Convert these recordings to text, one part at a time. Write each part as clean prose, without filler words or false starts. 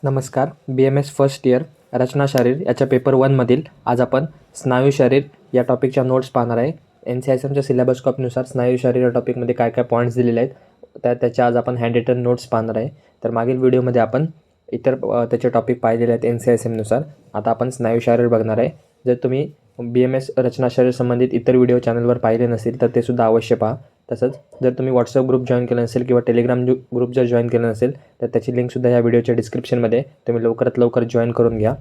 नमस्कार. BMS first year रचना शारीर याच्या paper 1मधील आज आपण स्नायू शरीर या टॉपिकच्या नोट्स पाहणार आहे. NCISMच्या सिलेबस कॉपीनुसार स्नायू शरीर या टॉपिकमध्ये काय काय पॉईंट्स दिलेले आहेत त्याच्या आज आपण हँड रिटन नोट्स पाहणार आहे. तर मागील व्हिडिओमध्ये आपण इतर त्याचे टॉपिक पाहिलेले आहेत NCISMनुसार. आता आपण स्नायू शरीर बघणार आहे. जर तुम्ही BMS रचना शरीर संबंधित इतर व्हिडिओ चॅनलवर पाहिले नसेल तर ते सुद्धा अवश्य पहा. तसंच जर तुम्ही व्हॉट्सअप ग्रुप जॉईन केला नसेल किंवा टेलिग्राम ग्रुप जर जॉईन केला नसेल तर त्याची लिंकसुद्धा या व्हिडिओच्या डिस्क्रिप्शनमध्ये तुम्ही लवकरात लवकर जॉईन करून घ्या.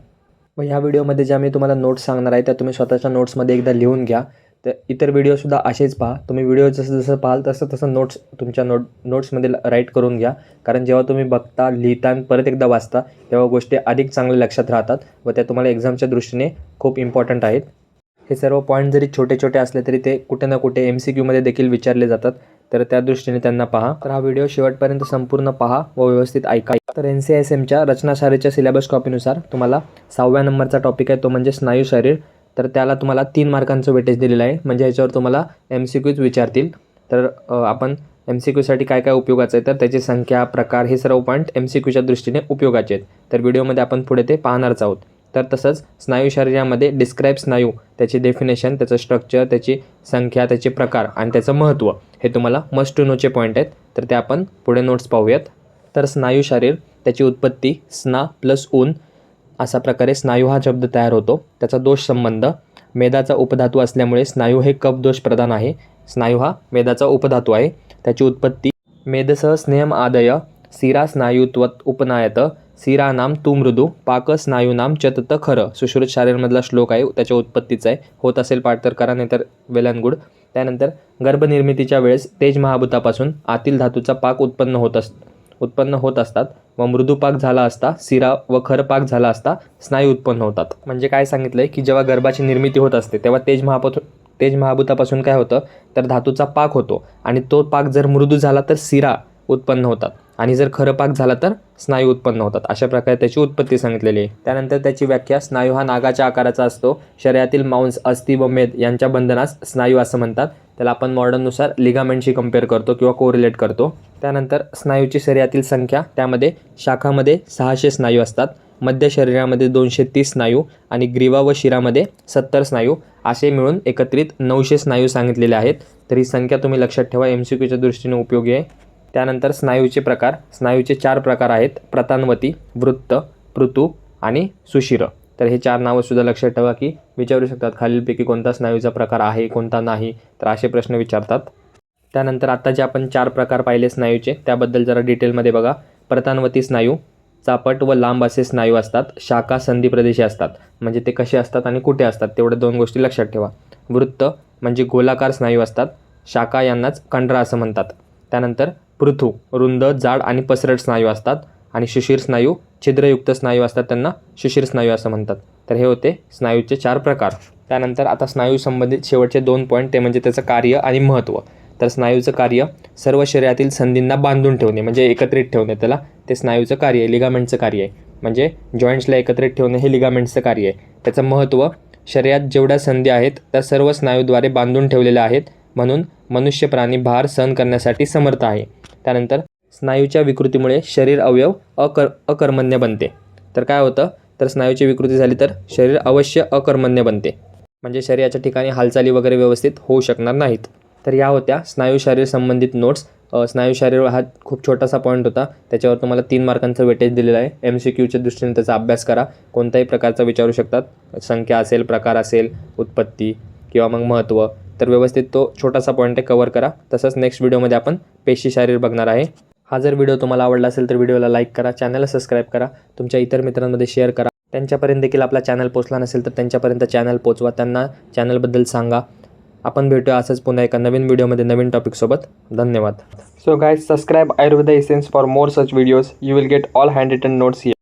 व ह्या व्हिडिओमध्ये ज्या मी तुम्हाला नोट्स सांगणार आहे त्या तुम्ही स्वतःच्या नोट्समध्ये एकदा लिहून घ्या. तर इतर व्हिडिओसुद्धा असेच पहा. तुम्ही व्हिडिओ जसं जसं पाहाल तसं तसं नोट्स तुमच्या नोट्समध्ये राईट करून घ्या. कारण जेव्हा तुम्ही बघता लिहिता आणि परत एकदा वाचता तेव्हा गोष्टी अधिक चांगल्या लक्षात राहतात व त्या तुम्हाला एक्झामच्या दृष्टीने खूप इम्पॉर्टंट आहेत. हे सर्व पॉईंट जरी छोटे छोटे असले तरी ते कुठे ना कुठे MCQमध्ये देखील विचारले जातात. तर त्या दृष्टीने त्यांना पहा. तर हा व्हिडिओ शेवटपर्यंत संपूर्ण पहा व व्यवस्थित ऐका. तर NCISMच्या रचना शारीरच्या सिलेबस कॉपीनुसार तुम्हाला 6व्या नंबरचा टॉपिक आहे तो म्हणजे स्नायू शरीर. तर त्याला तुम्हाला 3 मार्कांचं वेटेज दिलेलं आहे. म्हणजे ह्याच्यावर तुम्हाला MCQच विचारतील. तर आपण MCQसाठी काय काय उपयोगाचं आहे तर त्याची संख्या प्रकार हे सर्व पॉईंट MCQच्या दृष्टीने उपयोगाचे आहेत. तर व्हिडिओमध्ये आपण पुढे ते पाहणारच आहोत. तर तसंच स्नायू शरीरामध्ये डिस्क्राईब स्नायू त्याची डेफिनेशन त्याचं स्ट्रक्चर त्याची संख्या त्याचे प्रकार आणि त्याचं महत्त्व हे तुम्हाला मस्ट टू नोचे पॉईंट आहेत. तर ते आपण पुढे नोट्स पाहूयात. तर स्नायू शरीर त्याची उत्पत्ती स्ना प्लस ऊन अशा प्रकारे स्नायू हा शब्द तयार होतो. त्याचा दोष संबंध मेदाचा उपधातू असल्यामुळे स्नायू हे कफ दोष प्रधान आहे. स्नायू हा मेदाचा उपधातू आहे. त्याची उत्पत्ती मेदसह स्नेहम आदय शिरा स्नायुत्वत उपनायत शिरानाम तू मृदू पाक स्नायूनाम चतत खरं सुश्रुत शारीरमधला श्लोक आहे. त्याच्या उत्पत्तीचा आहे. होत असेल पाठ तर करा नाहीतर वेल अँड गुड. त्यानंतर गर्भनिर्मितीच्या वेळेस तेज महाभूतापासून आतील धातूचा पाक उत्पन्न होत असतात व मृदू पाक झाला असता शिरा व खर पाक झाला असता स्नायू उत्पन्न होतात. म्हणजे काय सांगितलं आहे की जेव्हा गर्भाची निर्मिती होत असते तेव्हा तेज महाभूतापासून काय होतं तर धातूचा पाक होतो आणि तो पाक जर मृदू झाला तर शिरा उत्पन्न होतात आणि जर खरं पाक झाला तर स्नायू उत्पन्न होतात. अशा प्रकारे त्याची उत्पत्ती सांगितलेली आहे. त्यानंतर त्याची व्याख्या स्नायू हा नागाच्या आकाराचा असतो. शरीरातील मांस अस्थि व मेद यांच्या बंधनास स्नायू असं म्हणतात. त्याला आपण मॉडर्ननुसार लिगामेंटशी कम्पेअर करतो किंवा कोरिलेट करतो. त्यानंतर स्नायूची शरीरातील संख्या त्यामध्ये शाखामध्ये 600 स्नायू असतात. मध्य शरीरामध्ये 230 स्नायू आणि ग्रीवा व शिरामध्ये 70 स्नायू असे मिळून एकत्रित 900 स्नायू सांगितलेले आहेत. तर ही संख्या तुम्ही लक्षात ठेवा MCQच्या दृष्टीने उपयोगी आहे. त्यानंतर स्नायूचे प्रकार. स्नायूचे 4 प्रकार आहेत. प्रतानवती वृत्त पृथू आणि सुशिर. तर हे 4 नावंसुद्धा लक्षात ठेवा की विचारू शकतात खालीलपैकी कोणता स्नायूचा प्रकार आहे कोणता नाही तर असे प्रश्न विचारतात. त्यानंतर आता जे आपण 4 प्रकार पाहिले स्नायूचे त्याबद्दल जरा डिटेलमध्ये बघा. प्रतानवती स्नायू चापट व लांब असे स्नायू असतात. शाखा संधी प्रदेशी असतात. म्हणजे ते कसे असतात आणि कुठे असतात तेवढ्या 2 गोष्टी लक्षात ठेवा. वृत्त म्हणजे गोलाकार स्नायू असतात. शाखा यांनाच कंडरा असं म्हणतात. त्यानंतर पृथू रुंद जाड आणि पसरट स्नायू असतात आणि शिशीर स्नायू छिद्रयुक्त स्नायू असतात त्यांना शिशीर स्नायू असं म्हणतात. तर हे होते स्नायूचे 4 प्रकार. त्यानंतर आता स्नायू संबंधित शेवटचे 2 पॉईंट ते म्हणजे त्याचं कार्य आणि महत्त्व. तर स्नायूचं कार्य सर्व शरीरातील संधींना बांधून ठेवणे म्हणजे एकत्रित ठेवणे त्याला ते स्नायूचं कार्य आहे. लिगामेंटचं कार्य आहे. म्हणजे जॉईंट्सला एकत्रित ठेवणे हे लिगामेंटचं कार्य आहे. त्याचं महत्त्व शरीरात जेवढ्या संधी आहेत त्या सर्व स्नायूद्वारे बांधून ठेवलेल्या आहेत म्हणून मनुष्य प्राणी भार सहन करण्यासाठी समर्थ आहे. त्यानंतर स्नायूच्या विकृतीमुळे शरीर अवयव अकर्मण्य बनते. तर काय होतं तर स्नायूची विकृती झाली तर शरीर अवश्य अकर्मण्य बनते. म्हणजे शरीराच्या ठिकाणी हालचाली वगैरे व्यवस्थित होऊ शकणार नाहीत. तर या होत्या स्नायू शरीर संबंधित नोट्स. स्नायू शरीर हा खूप छोटासा पॉईंट होता. त्याच्यावर तुम्हाला 3 मार्कांचं वेटेज दिलेलं आहे. MCQच्या दृष्टीने त्याचा अभ्यास करा. कोणताही प्रकारचा विचारू शकतात. संख्या असेल प्रकार असेल उत्पत्ती किंवा मग महत्त्व तर व्यवस्थित तो छोटासा पॉईंट आहे कवर करा. तसंच नेक्स्ट व्हिडिओमध्ये आपण पेशी शरीर बघणार आहे. हा जर व्हिडिओ तुम्हाला आवडला असेल तर व्हिडिओला लाईक करा. चॅनलला सबस्क्राईब करा. तुमच्या इतर मित्रांमध्ये शेअर करा. त्यांच्यापर्यंत देखील आपला चॅनल पोचला नसेल तर त्यांच्यापर्यंत चॅनल पोचवा. त्यांना चॅनलबद्दल सांगा. आपण भेटूया असंच पुन्हा एका नवीन व्हिडिओमध्ये नवीन टॉपिकसोबत. धन्यवाद. So guys subscribe Ayurveda essence for more such videos. You will get all handwritten notes here.